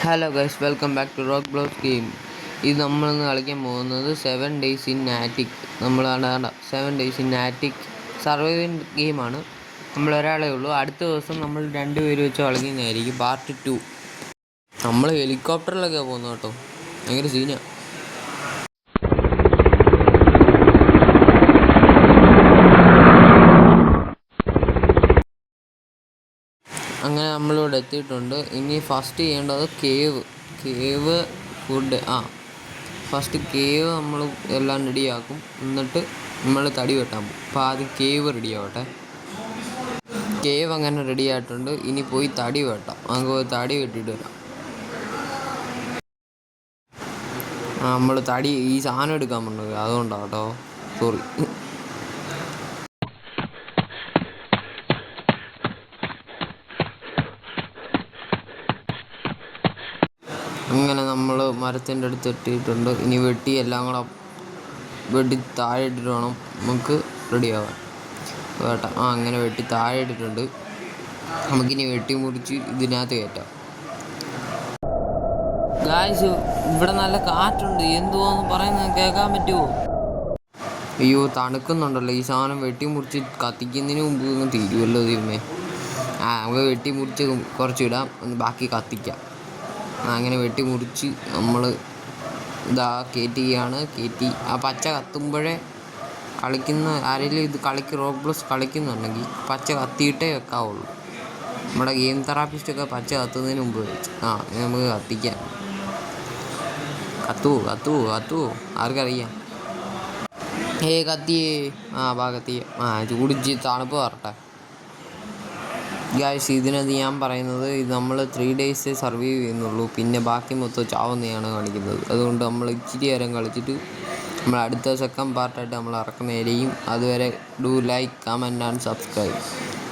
Hello guys, welcome back to rock blows game. ഇത് നമ്മളിന്ന് കളിക്കാൻ പോകുന്നത് 7 days ഇൻ ആറ്റിക്. നമ്മളാണ് 7 days ഇൻ ആറ്റിക് സർവൈവിങ് ഗെയിമാണ്. നമ്മൾ ഒരാളേ ഉള്ളൂ. അടുത്ത ദിവസം നമ്മൾ 2 പേര് വെച്ച് കളിക്കുന്നതായിരിക്കും. പാർട്ട് 2. നമ്മൾ ഹെലികോപ്റ്ററിലൊക്കെയാണ് പോകുന്നത് കേട്ടോ. ഭയങ്കര സീനാണ്. അങ്ങനെ നമ്മളിവിടെ എത്തിയിട്ടുണ്ട്. ഇനി ഫസ്റ്റ് ചെയ്യേണ്ടത് കേവ് ഫുഡ്. ഫസ്റ്റ് കേവ് നമ്മൾ എല്ലാം റെഡിയാക്കും. എന്നിട്ട് നമ്മൾ തടി വെട്ടാൻ പോകും. അപ്പോൾ ആദ്യം കേവ് റെഡിയാവട്ടെ. കേവ് അങ്ങനെ റെഡി ആയിട്ടുണ്ട്. ഇനി പോയി തടി വെട്ടാം. നമുക്ക് പോയി തടി വെട്ടിയിട്ട് വരാം. നമ്മൾ തടി ഈ സാധനം എടുക്കാൻ പറ്റുന്നത് അതുകൊണ്ടാണ് കേട്ടോ, സോറി. അങ്ങനെ നമ്മൾ മരത്തിൻ്റെ അടുത്ത് എത്തിയിട്ടുണ്ട്. ഇനി വെട്ടി എല്ലാം കൂടെ വെട്ടി താഴെ ഇട്ടിട്ട് വേണം നമുക്ക് റെഡിയാവാൻ. അങ്ങനെ വെട്ടി താഴെ ഇട്ടിട്ടുണ്ട്. നമുക്കിനി വെട്ടി മുറിച്ച് ഇതിനകത്ത് കയറ്റാം. ഗായ്സ്, ഇവിടെ നല്ല കാറ്റുണ്ട്. എന്തുവാന്ന് പറയുന്നത് കേൾക്കാൻ പറ്റുമോ? അയ്യോ, തണുക്കുന്നുണ്ടല്ലോ. ഈ സാധനം വെട്ടി മുറിച്ച് കത്തിക്കുന്നതിന് മുമ്പ് ഒന്നും തീരുമല്ലോ ദൈവമേ. നമുക്ക് വെട്ടി മുറിച്ച് കുറച്ചിടാം, ബാക്കി കത്തിക്കാം. അങ്ങനെ വെട്ടി മുറിച്ച് നമ്മൾ കയറ്റി ആ പച്ച കത്തുമ്പോഴേ ആരെങ്കിലും ഇത് റോക്ക് ബ്ലോസ് കളിക്കുന്നുണ്ടെങ്കിൽ പച്ച കത്തിയിട്ടേ വെക്കാവുള്ളൂ. നമ്മുടെ ഗെയിം തെറാപ്പിസ്റ്റൊക്കെ പച്ച കത്തുന്നതിന് മുമ്പ് നമുക്ക് കത്തിക്കാം. കത്തുവോ ആർക്കറിയാം. കത്തിയേ. ചൂടിച്ച് തണുപ്പ് വരട്ടെ. ഗായ്സ്, ഇതിനകത്ത് ഞാൻ പറയുന്നത് ഇത് നമ്മൾ 3 days സർവൈവ് ചെയ്യുന്നുള്ളൂ. പിന്നെ ബാക്കി മൊത്തം ചാവുന്നതാണ് കാണിക്കുന്നത്. അതുകൊണ്ട് നമ്മൾ ഇച്ചിരി നേരം കളിച്ചിട്ട് നമ്മൾ അടുത്ത സെക്കൻഡ് പാർട്ടായിട്ട് നമ്മൾ ഇറക്കുന്നതായിരിക്കും. അതുവരെ do like, comment and subscribe.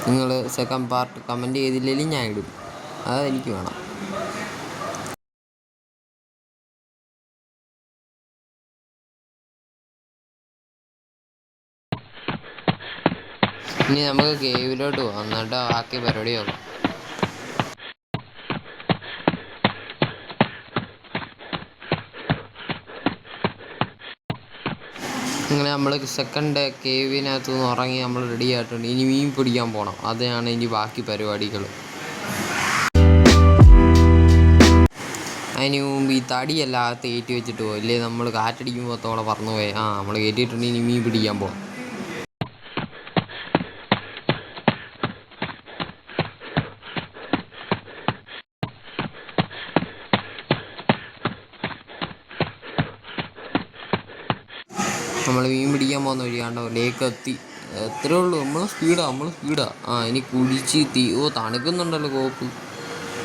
നിങ്ങൾ സെക്കൻഡ് പാർട്ട് കമൻറ്റ് ചെയ്തില്ലെങ്കിൽ ഞാൻ ഇടും. അതെനിക്ക് വേണം. ഇനി നമുക്ക് കേവിലോട്ട് പോകാം. എന്നിട്ട് ബാക്കി പരിപാടി നോക്കാം. അങ്ങനെ നമ്മൾ സെക്കൻഡ് കേവിനകത്ത് നിന്ന് ഇറങ്ങി നമ്മൾ റെഡി ആയിട്ടുണ്ട്. ഇനി മീൻ പിടിക്കാൻ പോകണം. അതാണ് ഇനി ബാക്കി പരിപാടികൾ. അതിന് മുമ്പ് ഈ തടിയെല്ലാം അകത്ത് കയറ്റി വെച്ചിട്ട് പോകും. ഇല്ലേ നമ്മൾ കാറ്റടിക്കുമ്പോൾ തോടെ പറന്നു പോയി. നമ്മൾ കയറ്റിയിട്ടുണ്ട്. ഇനി മീൻ പിടിക്കാൻ പോകാം. നമ്മൾ മീൻ പിടിക്കാൻ പോകുന്ന വഴിയാണ്ടോ ലേക്ക് എത്തി. എത്രയേ ഉള്ളൂ. നമ്മൾ സ്പീഡാ. ഇനി കുഴിച്ച് തണുക്കുന്നുണ്ടല്ലോ കോപ്പ്.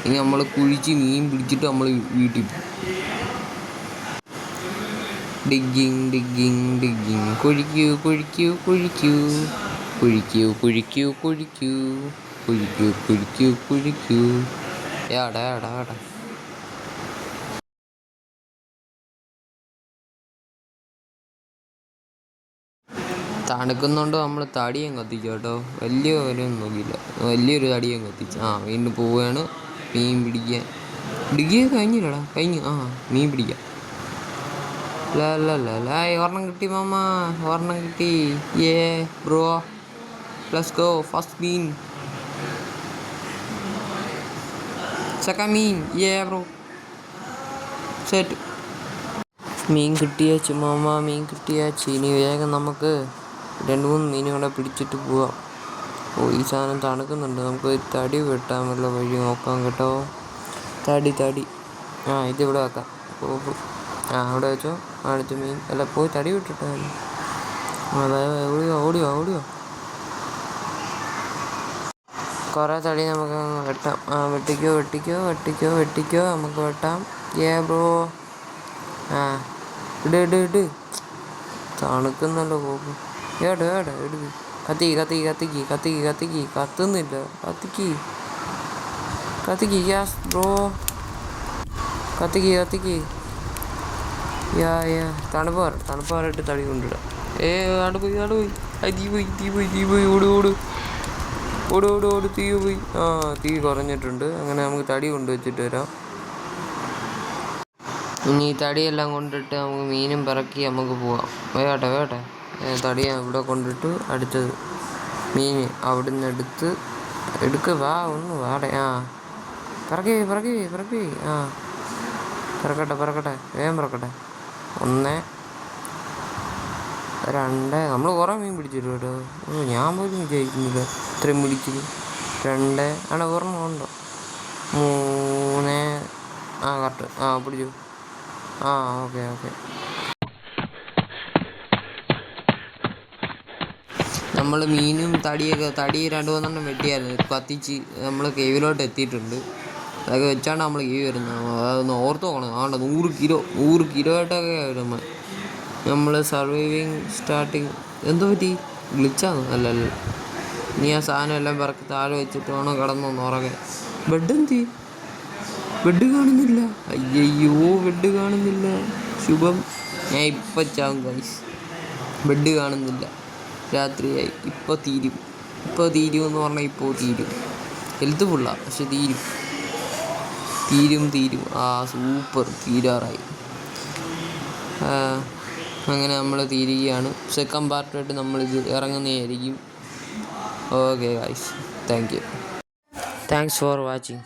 ഇനി നമ്മൾ കുഴിച്ച് മീൻ പിടിച്ചിട്ട് നമ്മൾ വീട്ടിൽ പോകും. ഡിഗ്ഗിങ് കുഴിക്കൂ. എടാ തണുക്കുന്നുണ്ട്. നമ്മൾ തടിയും കത്തിച്ചു കേട്ടോ. വലിയ കാര്യമൊന്നും നോക്കിയില്ല. വലിയൊരു തടിയും കത്തിച്ചു. വീണ്ടും പോവുകയാണ് മീൻ പിടിക്കാൻ. കഴിഞ്ഞില്ലടാ. മീൻ പിടിക്കാം. ഒരെണ്ണം കിട്ടി മാമ, ഒരെണ്ണം കിട്ടി. Bro, let's go. ഫസ്റ്റ് മീൻ, സെക്കൻഡ് മീൻ. Bro, set. മീൻ കിട്ടിയാച്ചു മാമ, മീൻ കിട്ടിയാച്ചു. ഇനി വേഗം നമുക്ക് 2-3 മീനും കൂടെ പിടിച്ചിട്ട് പോവാം. ഈ സാധനം തണുക്കുന്നുണ്ട്. നമുക്ക് തടി വെട്ടാൻ വല്ല വഴി നോക്കാം കേട്ടോ. തടി ഇതിവിടെ വെക്കാം. അവിടെ വെച്ചോ. അടുത്ത മീൻ പോയി തടി വിട്ടിട്ടോ. ഓടിയോ. കുറേ തടി നമുക്ക് വെട്ടാം. വെട്ടിക്കോ. നമുക്ക് വെട്ടാം. ബ്രോ, ഇട്. തണുക്കുന്നല്ലോ കോപ്പ്. എടുക്ക്. കത്തിക്ക്. കത്തുന്നില്ല. കത്തിക്ക് ഗ്യാസ് ബ്രോ. കത്തിക്ക്. തണുപ്പ് വരട്ട് തടി കൊണ്ടിടാം. അവിടെ പോയി. തീ പോയി. ഓട്. തീ പോയി. തീ കുറഞ്ഞിട്ടുണ്ട്. അങ്ങനെ നമുക്ക് തടി കൊണ്ടുവച്ചിട്ട് വരാം. ഇനി ഈ തടിയെല്ലാം കൊണ്ടിട്ട് നമുക്ക് മീനും പിറക്കി നമുക്ക് പോവാം. വേട്ടെ തടി ഇവിടെ കൊണ്ടിട്ട് അടുത്തത് മീൻ അവിടെ നിന്ന് വാ ഒന്ന് വാടെ. പിറക്കി. പിറക്കട്ടെ വേഗം പിറക്കട്ടെ. 1 2 നമ്മൾ കുറേ മീൻ പിടിച്ചിട്ട് കേട്ടോ. ഞാൻ പോലും വിചാരിക്കുന്നില്ല ഇത്രയും പിടിക്കുന്നു. 2 ആണ് ഒരെണ്ണം ഉണ്ടോ. 3 കറക്റ്റ് പിടിച്ചു. ഓക്കെ. നമ്മൾ മീനും തടി 2-3 വെട്ടിയായിരുന്നു കത്തിച്ച് നമ്മൾ കേവിലോട്ട് എത്തിയിട്ടുണ്ട്. അതൊക്കെ വെച്ചാണ് നമ്മൾ കേവ് വരുന്നത്. അതൊന്ന് ഓർത്ത് നോക്കണം. 100 കിലോയായിട്ടൊക്കെ വരും നമ്മൾ സർവൈവിങ് സ്റ്റാർട്ടിങ്. എന്തോ പറ്റി ഗ്ലിച്ചാണ്? അല്ല നീ ആ സാധനം എല്ലാം പിറക്കി താഴെ വെച്ചിട്ട് വേണം കിടന്നൊന്ന് ഉറങ്ങാൻ. ബെഡ് കാണുന്നില്ല. അയ്യോ ബെഡ് കാണുന്നില്ല. ശുഭം ഞാൻ ഇപ്പം ചാവും ഗൈസ്. ബെഡ് കാണുന്നില്ല. രാത്രിയായി. ഇപ്പോൾ തീരുമെന്ന് പറഞ്ഞാൽ ഇപ്പോൾ തീരും. ഹെൽത്ത് ഫുള്ളാണ് പക്ഷെ തീരും. സൂപ്പർ തീരാറായി. അങ്ങനെ നമ്മൾ തീരുകയാണ്. സെക്കൻഡ് പാർട്ടായിട്ട് നമ്മളിത് ഇറങ്ങുന്നതായിരിക്കും. Okay guys, thanks for watching.